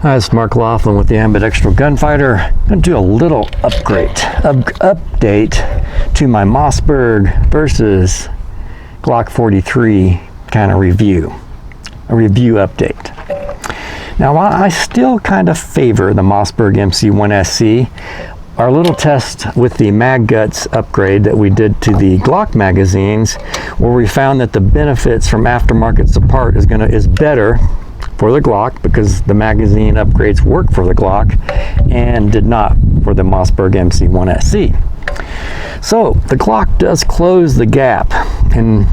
Hi, it's Mark Laughlin with the Ambidextral Gunfighter. I'm going to do a little update to my Mossberg versus Glock 43 kind of review. A review update. Now, while I still kind of favor the Mossberg MC1sc, our little test with the MagGuts upgrade that we did to the Glock magazines, where we found that the benefits from aftermarket support is better for the Glock because the magazine upgrades work for the Glock and did not for the Mossberg MC1sc. So the Glock does close the gap in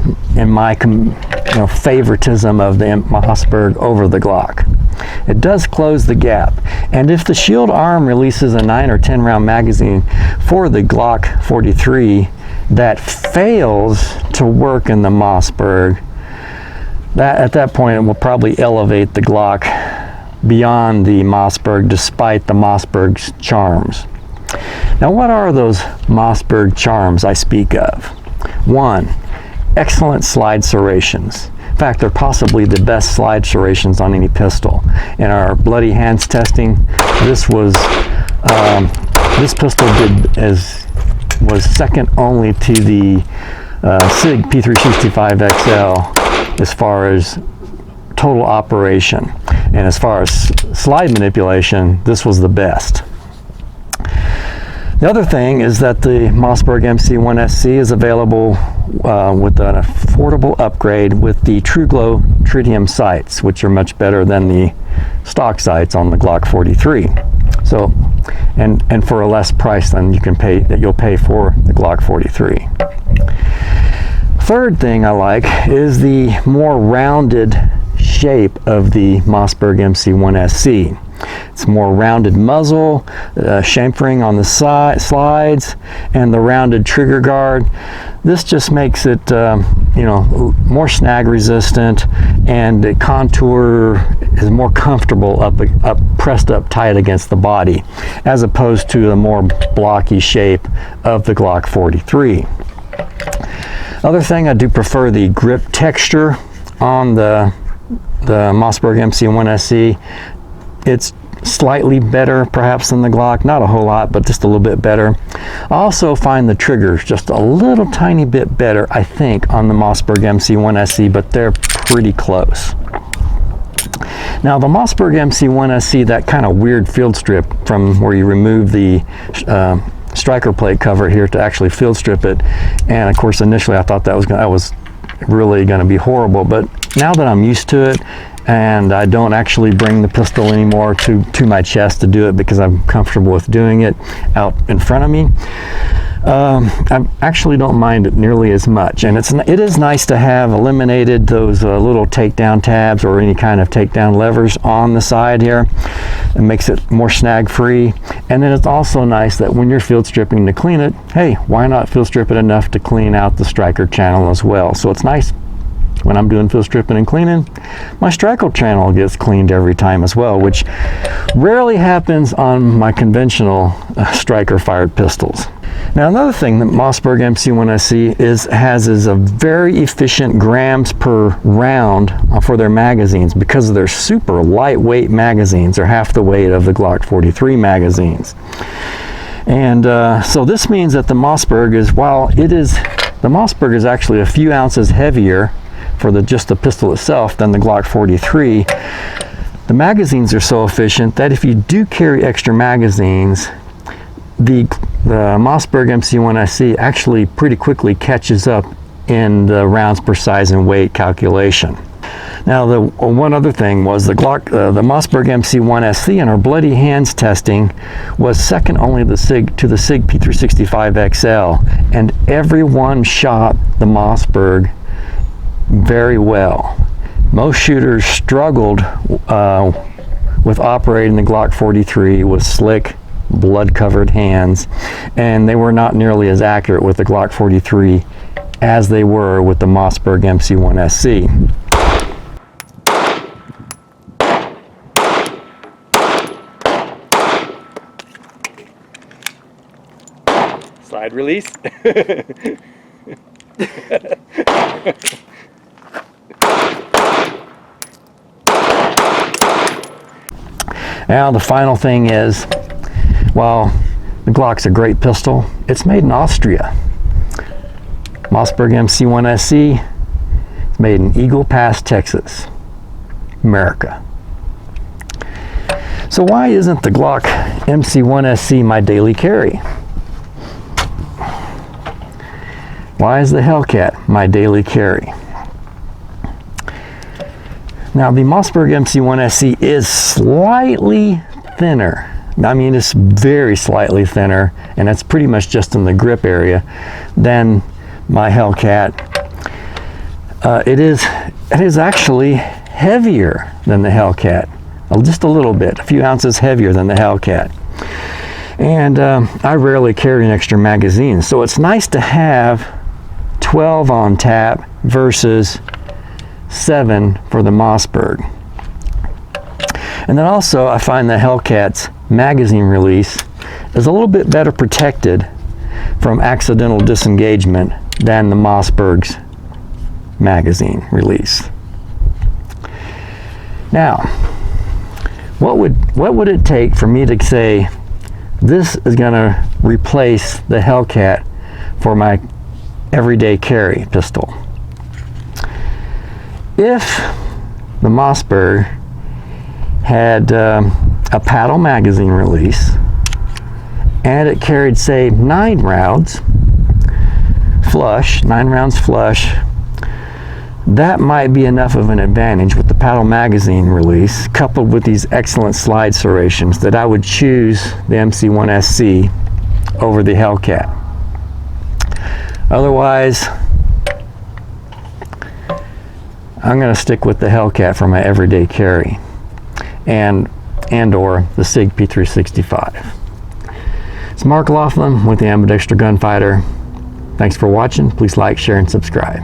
my favoritism of the Mossberg over the Glock. It does close the gap, and if the shield arm releases a 9 or 10 round magazine for the Glock 43 that fails to work in the Mossberg, at that point it will probably elevate the Glock beyond the Mossberg despite the Mossberg's charms. Now, what are those Mossberg charms I speak of? 1, excellent slide serrations. In fact, they're possibly the best slide serrations on any pistol. In our bloody hands testing, this pistol was second only to the SIG P365XL as far as total operation, and as far as slide manipulation, this was the best. The other thing is that the Mossberg MC1sc is available with an affordable upgrade with the Tru-Glow Sights, which are much better than the stock sights on the Glock 43. So, and for a less price than you'll pay for the Glock 43. Third thing I like is the more rounded shape of the Mossberg MC1sc. It's more rounded muzzle, chamfering on the slides, and the rounded trigger guard. This just makes it, more snag resistant, and the contour is more comfortable pressed up tight against the body, as opposed to the more blocky shape of the Glock 43. Other thing, I do prefer the grip texture on the Mossberg MC1sc. It's slightly better perhaps than the Glock, not a whole lot, but just a little bit better. I also find the triggers just a little tiny bit better, I think, on the Mossberg MC1sc, but they're pretty close. Now, the Mossberg MC1sc, that kind of weird field strip from where you remove the striker plate cover here to actually field strip it, and of course initially I thought that was really going to be horrible, but now that I'm used to it and I don't actually bring the pistol anymore to my chest to do it because I'm comfortable with doing it out in front of me, I actually don't mind it nearly as much. And it is nice to have eliminated those little takedown tabs or any kind of takedown levers on the side here. It makes it more snag free. And then it's also nice that when you're field stripping to clean it, hey, why not field strip it enough to clean out the striker channel as well? So it's nice when I'm doing field stripping and cleaning, my striker channel gets cleaned every time as well, which rarely happens on my conventional striker fired pistols. Now, another thing that Mossberg MC1sc has is a very efficient grams per round for their magazines because of their super lightweight magazines. They're half the weight of the Glock 43 magazines. And so this means that the Mossberg is actually a few ounces heavier for just the pistol itself than the Glock 43. The magazines are so efficient that if you do carry extra magazines, the Mossberg MC1sc actually pretty quickly catches up in the rounds per size and weight calculation. Now, the one other thing was the Mossberg MC1sc in our bloody hands testing was second only to the SIG P365XL, and everyone shot the Mossberg very well. Most shooters struggled with operating the Glock 43 with slick, blood-covered hands, and they were not nearly as accurate with the Glock 43 as they were with the Mossberg MC1sc. Slide release. Now the final thing is, while the Glock's a great pistol, it's made in Austria. Mossberg MC1sc, it's made in Eagle Pass, Texas, America. So why isn't the Glock MC1sc my daily carry? Why is the Hellcat my daily carry? Now the Mossberg MC1sc is slightly thinner. I mean, it's very slightly thinner, and it's pretty much just in the grip area than my Hellcat. It is actually heavier than the Hellcat, just a little bit, a few ounces heavier than the Hellcat. And I rarely carry an extra magazine, so it's nice to have 12 on tap versus 7 for the Mossberg. And then also I find the Hellcat's magazine release is a little bit better protected from accidental disengagement than the Mossberg's magazine release. Now, what would it take for me to say this is going to replace the Hellcat for my everyday carry pistol? If the Mossberg had a paddle magazine release and it carried, say, 9 rounds flush, 9 rounds flush, that might be enough of an advantage with the paddle magazine release, coupled with these excellent slide serrations, that I would choose the MC1sc over the Hellcat. Otherwise, I'm going to stick with the Hellcat for my everyday carry, and or the SIG P365. It's Mark Laughlin with the Ambidextrous Gunfighter. Thanks for watching. Please like, share, and subscribe.